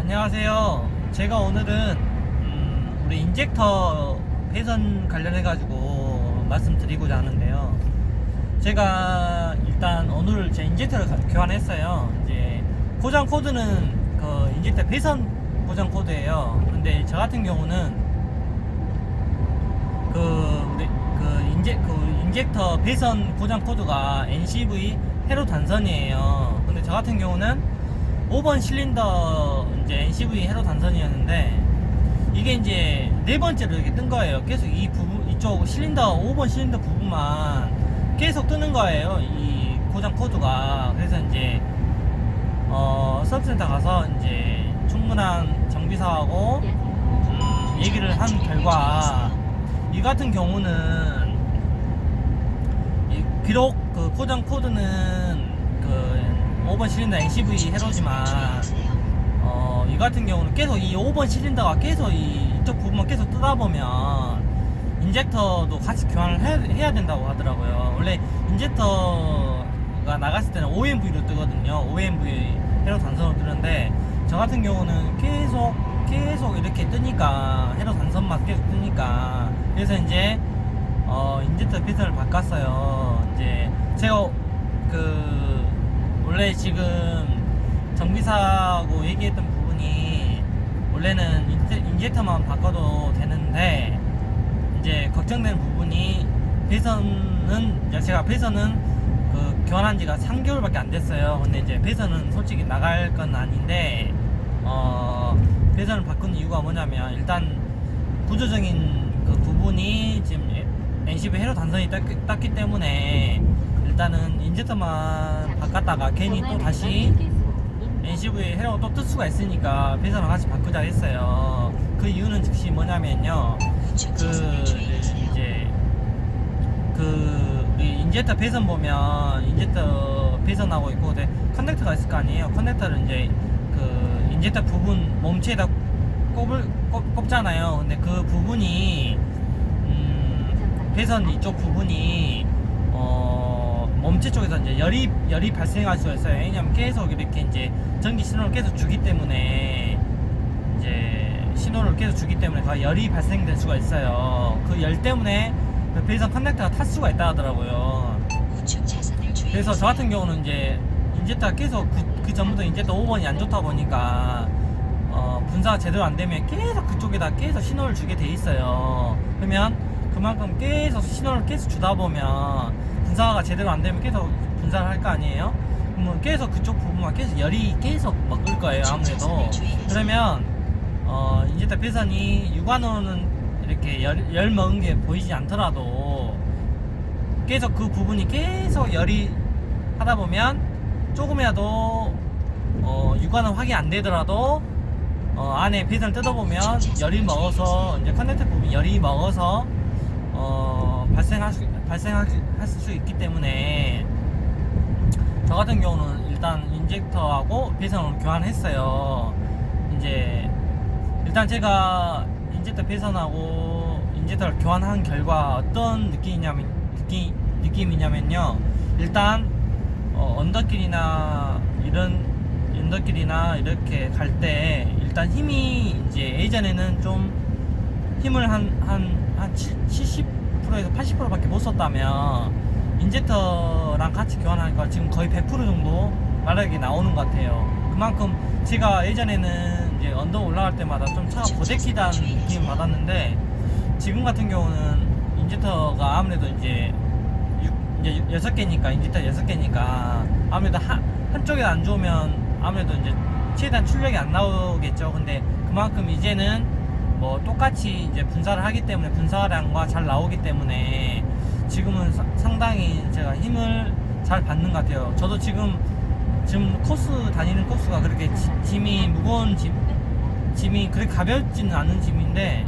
안녕하세요. 제가 오늘은 우리 인젝터 배선 관련해 가지고 말씀드리고자 하는데요. 제가 일단 오늘 제 인젝터를 교환했어요. 이제 고장 코드는 그 인젝터 배선 고장 코드예요. 근데 저 같은 경우는 인젝터 배선 고장 코드가 NCV 회로 단선이에요. 근데 저 같은 경우는 5번 실린더 이제 NCV 회로 단선이었는데 이게 이제 네 번째로 이렇게 뜬 거예요. 계속 이 부분, 이쪽 실린더 5번 실린더 부분만 계속 뜨는 거예요. 이 고장 코드가. 그래서 이제 서비스센터 가서 이제 충분한 정비사하고 얘기를 한 결과 이 같은 경우는 비록 그 고장 코드는 그 5번 실린더 NCV 회로지만 이 같은 경우는 계속 이 5번 실린더가 계속 이쪽 부분만 계속 뜨다 보면 인젝터도 같이 교환을 해야 된다고 하더라고요. 원래 인젝터가 나갔을 때는 OMV로 뜨거든요. OMV 회로 단선으로 뜨는데 저 같은 경우는 계속 이렇게 뜨니까 회로 단선만 계속 뜨니까 그래서 이제 인젝터 배선을 바꿨어요. 이제 제가 원래 지금 정비사하고 얘기했던 부분이 원래는 인젝터만 바꿔도 되는데 이제 걱정되는 부분이 배선은 제가 배선은 교환한 지가 3개월밖에 안 됐어요. 근데 이제 배선은 솔직히 나갈 건 아닌데 배선을 바꾼 이유가 뭐냐면 일단 구조적인 그 부분이 지금 NCV 회로 단선이 땄기 때문에 일단은 인젝터만 바꿨다가 괜히 또 다시 NCV 회로 또 뜰 수가 있으니까 배선을 같이 바꾸자 했어요. 그 이유는 즉시 뭐냐면요. 우리 인젝터 배선 보면 인젝터 배선하고 있고 커넥터가 있을 거 아니에요. 커넥터를 이제 인젝터 부분 몸체에다 꼽잖아요. 근데 그 부분이 배선 이쪽 부분이 몸체 쪽에서 이제 열이 발생할 수가 있어요. 왜냐면 계속 이렇게 이제 전기 신호를 계속 주기 때문에 그 열이 발생될 수가 있어요. 그 열 때문에 그 배선 커넥터가 탈 수가 있다 하더라고요. 그래서 저 같은 경우는 이제 인젝터가 계속 그 전부터 인젝터 5번이 안 좋다 보니까 분사가 제대로 안 되면 계속 그쪽에다 계속 신호를 주게 돼 있어요. 그러면 그만큼 계속 신호를 계속 주다 보면 분사가 제대로 안 되면 계속 분사를 할 거 아니에요? 그러면 계속 그쪽 부분만 계속 열이 계속 먹을 거예요. 아무래도. 그러면 인젝터 배선이 육안으로는 이렇게 열 먹은 게 보이지 않더라도 계속 그 부분이 계속 열이 하다 보면 조금이라도 육안은 확인 안 되더라도 안에 배선을 뜯어보면 열이 먹어서 이제 커넥터 부분이 열이 먹어서 발생할 수 있기 때문에 저 같은 경우는 일단 인젝터하고 배선을 교환했어요. 이제 일단 제가 인젝터 배선하고 인젝터를 교환한 결과 어떤 느낌이냐면요. 일단 언덕길이나 이렇게 갈 때 일단 힘이 이제 예전에는 좀 힘을 한 70%에서 80%밖에 못 썼다면 인젝터랑 같이 교환하니까 지금 거의 100% 정도 마력이 나오는 것 같아요. 그만큼 제가 예전에는 이제 언덕 올라갈 때마다 좀 차가 고데기다는 느낌을 받았는데 지금 같은 경우는 인젝터가 아무래도 이제 6개니까 인젝터 6개니까 아무래도 한쪽에 안 좋으면 아무래도 이제 최대한 출력이 안 나오겠죠. 근데 그만큼 이제는 뭐 똑같이 이제 분사를 하기 때문에 분사량과 잘 나오기 때문에 지금은 상당히 제가 힘을 잘 받는 것 같아요. 저도 지금 다니는 코스가 그렇게 짐이 무거운 짐이 그렇게 가볍지는 않은 짐인데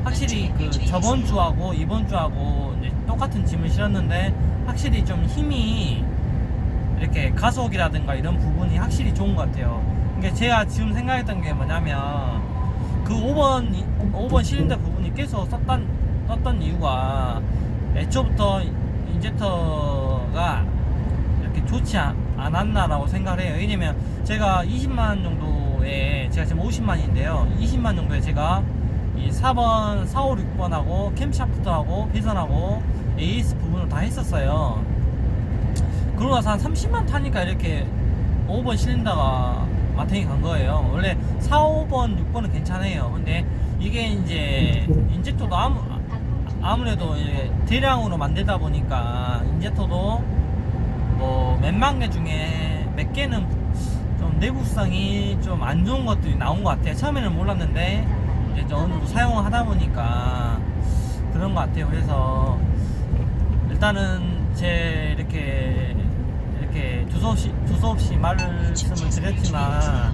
확실히 저번 주하고 이번 주하고 이제 똑같은 짐을 실었는데 확실히 좀 힘이 이렇게 가속이라든가 이런 부분이 확실히 좋은 것 같아요. 그러니까 제가 지금 생각했던 게 뭐냐면 그 5번 실린더 부분이 계속 떴던 이유가 애초부터 인젝터가 이렇게 좋지 않았나라고 생각을 해요. 왜냐면 제가 20만 정도에 제가 지금 50만인데요. 20만 정도에 제가 이 4번, 4, 5, 6번하고 캠샤프트하고 배선하고 AS 부분을 다 했었어요. 그러고 나서 한 30만 타니까 이렇게 5번 실린더가 마탱이 간 거예요. 원래 4, 5번, 6번은 괜찮아요. 근데 이게 이제 인젝터도 아무래도 이제 대량으로 만들다 보니까 인젝터도 뭐 몇만 개 중에 몇 개는 좀 내구성이 좀 안 좋은 것들이 나온 것 같아요. 처음에는 몰랐는데 이제 어느 정도 사용을 하다 보니까 그런 것 같아요. 그래서 일단은 제 이렇게 두서없이 말씀을 드렸지만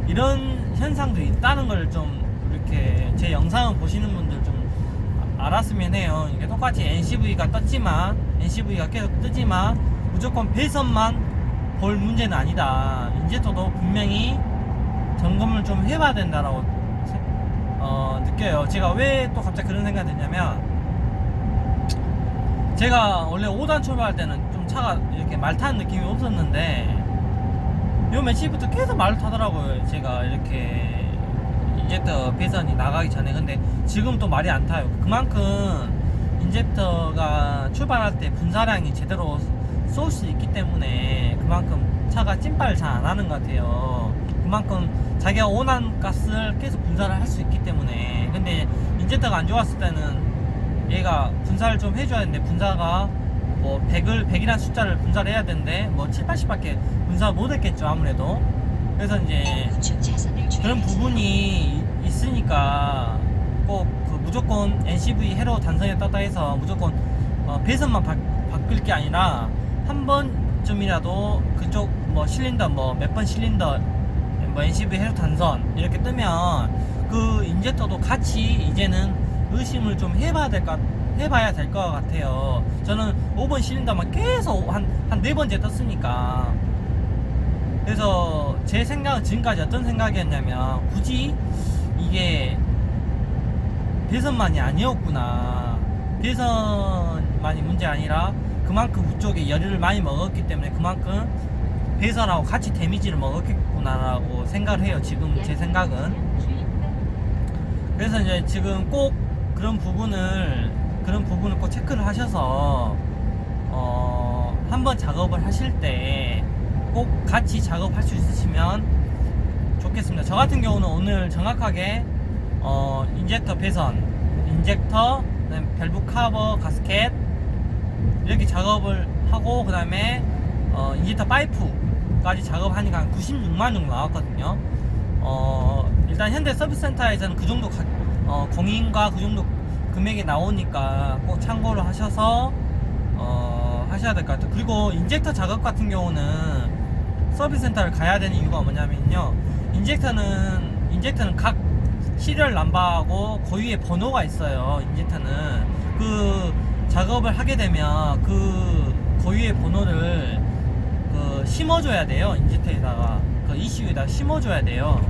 이런 현상도 있다는 걸 좀 이렇게 제 영상을 보시는 분들 좀 알았으면 해요. 이게 똑같이 NCV가 계속 뜨지만 무조건 배선만 볼 문제는 아니다. 인젝터도 분명히 점검을 좀 해봐야 된다라고 느껴요. 제가 왜 또 갑자기 그런 생각이 드냐면, 제가 원래 5단 출발할 때는 좀 차가 이렇게 말 타는 느낌이 없었는데 요 며칠부터 계속 말을 타더라고요. 제가 이렇게 인젝터 배선이 나가기 전에. 근데 지금 또 말이 안 타요. 그만큼 인젝터가 출발할 때 분사량이 제대로 쏠 수 있기 때문에 그만큼 차가 찐빨을 잘 안 하는 것 같아요. 그만큼 자기가 원하는 가스를 계속 분사를 할 수 있기 때문에. 근데 인젝터가 안 좋았을 때는 얘가 분사를 좀 해줘야 되는데, 분사가 뭐 100이란 숫자를 분사를 해야 되는데 뭐 7, 80밖에 분사 못 했겠죠, 아무래도. 그래서 이제 그런 부분이 있으니까 꼭 그 무조건 NCV 헤로 단선에 떴다 해서 무조건 배선만 바꿀 게 아니라 한 번쯤이라도 그쪽 뭐 실린더 뭐 몇 번 실린더 뭐 NCV 헤로 단선 이렇게 뜨면 그 인젝터도 같이 이제는 의심을 좀 해봐야 될 것 같아요. 저는 5번 실린더만 계속 한 4번째 떴으니까. 그래서 제 생각은 지금까지 어떤 생각이었냐면, 굳이 이게 배선만이 아니었구나. 배선만이 문제 아니라 그만큼 그쪽에 열을 많이 먹었기 때문에 그만큼 배선하고 같이 데미지를 먹었겠구나라고 생각을 해요. 지금 제 생각은. 그래서 이제 지금 꼭 그런 부분을 꼭 체크를 하셔서 한번 작업을 하실 때 꼭 같이 작업할 수 있으시면 좋겠습니다. 저 같은 경우는 오늘 정확하게 인젝터 배선, 인젝터, 그다음에 밸브 커버, 가스켓 이렇게 작업을 하고, 그 다음에 인젝터 파이프까지 작업하니까 한 96만 정도 나왔거든요. 일단 현대 서비스 센터에서는 그 정도 공인과 그 정도 금액이 나오니까 꼭 참고를 하셔서 하셔야 될 것 같아요. 그리고 인젝터 작업 같은 경우는 서비스 센터를 가야 되는 이유가 뭐냐면요, 인젝터는 각 시리얼 넘버하고 고유의 번호가 있어요. 인젝터는 그 작업을 하게 되면 그 고유의 번호를 심어줘야 돼요. 인젝터에다가 그 ECU에다가 심어줘야 돼요.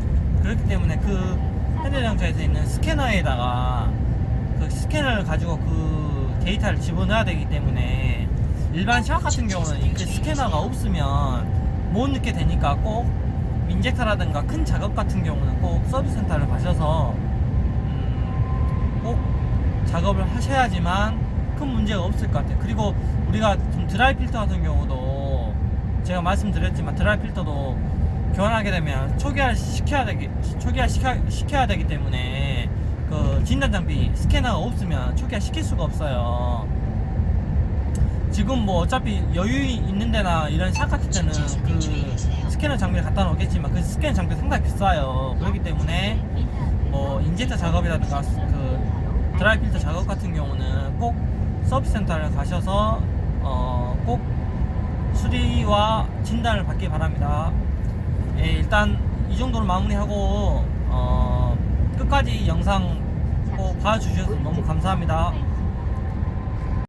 그렇기 때문에 그 현대자동차에서 있는 스캐너에다가 그 스캐너를 가지고 그 데이터를 집어넣어야 되기 때문에, 일반 샤워 같은 경우는 이렇게 스캐너가 없으면 못 넣게 되니까 꼭 인젝터라든가 큰 작업 같은 경우는 꼭 서비스 센터를 가셔서 꼭 작업을 하셔야지만 큰 문제가 없을 것 같아요. 그리고 우리가 드라이 필터 같은 경우도 제가 말씀드렸지만, 드라이 필터도 교환하게 되면 초기화 시켜야 되기 때문에 그 진단 장비 스캐너가 없으면 초기화 시킬 수가 없어요. 지금 뭐 어차피 여유 있는 데나 이런 샷 같은 데는 그 스캐너 장비를 갖다 놓겠지만 그 스캐너 장비 상당히 비싸요. 그렇기 때문에 뭐 인젝터 작업이라든가 그 드라이 필터 작업 같은 경우는 꼭 서비스 센터를 가셔서 꼭 수리와 진단을 받기 바랍니다. 예, 일단 이 정도로 마무리하고 끝까지 영상 꼭 봐주셔서 너무 감사합니다.